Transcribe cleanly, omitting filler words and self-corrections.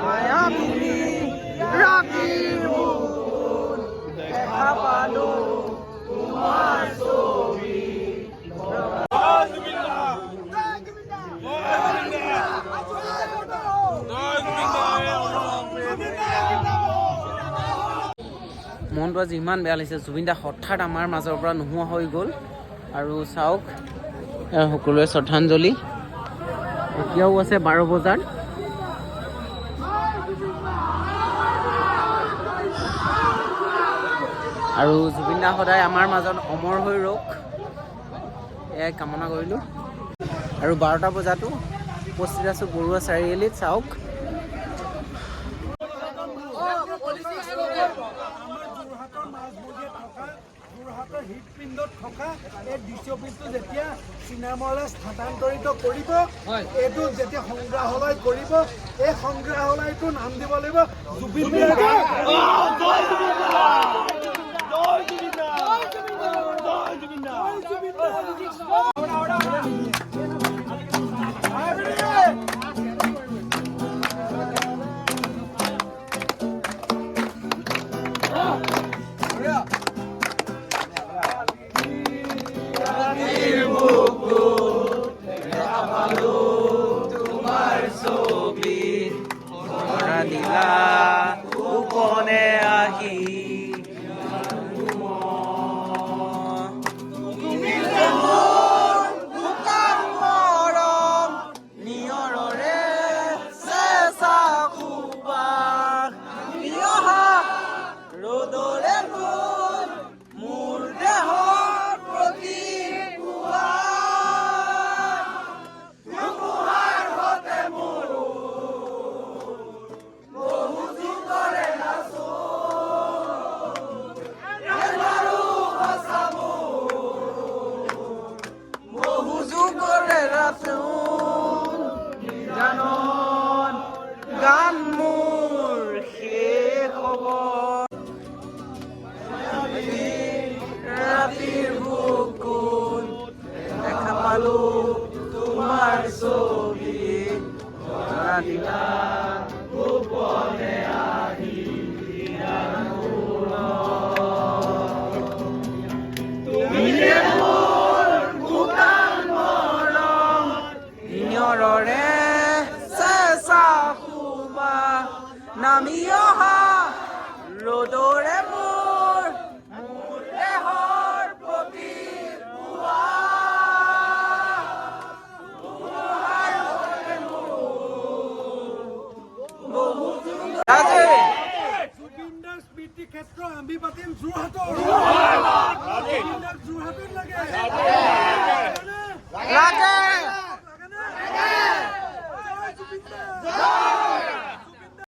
মায়াবিনী ৰাতিৰ বুকুত দেখা পালো তোমাৰ ছবি। মনটো আজি ইমান বেয়া লাগিছে, জুবিন দা হঠাৎ আমাৰ মাজৰ পৰা নোহোৱা হৈ গ'ল। আৰু চাওক সকলোৱে শ্ৰদ্ধাঞ্জলি। এতিয়াও আছে 12 বজাত। আৰু জুবিন দা সদায় আমাৰ মাজত অমৰ হৈ ৰওক, এয়াই কামনা কৰিলোঁ। আৰু 12টা বজাতো উপস্থিত আছোঁ বৰুৱা চাৰিআলিত। চাওক যোৰহাটৰ হৃদপিণ্ডত থকা এই দৃশ্যপিণ্ডটো যেতিয়া চিনেমালৈ স্থানান্তৰিত কৰিব, এইটো যেতিয়া সংগ্ৰহালয় কৰিব, এই সংগ্ৰহালয়টোৰ নাম দিব লাগিব জুবিন উপনে আহি নিয়ৰৰে চেঁচা সুবাস নিয়হা ৰ'দৰে মোৰ দেহৰ প্ৰতি গান মোৰ শেষ হ'ব। ৰাতিৰ বুকুত দেখা পালো তোমাৰ ছবি, দিলা গোপনে আহি তুমিয়ে মোৰ শুকান মৰম নিয়ৰৰে নামি অহা ৰ'দৰে মোৰ দেহৰ প্ৰতি জুবিনদাৰ স্মৃতি ক্ষেত্ৰ আমি পাতিম যোৰহাটৰ। যোৰহাটত লাগে।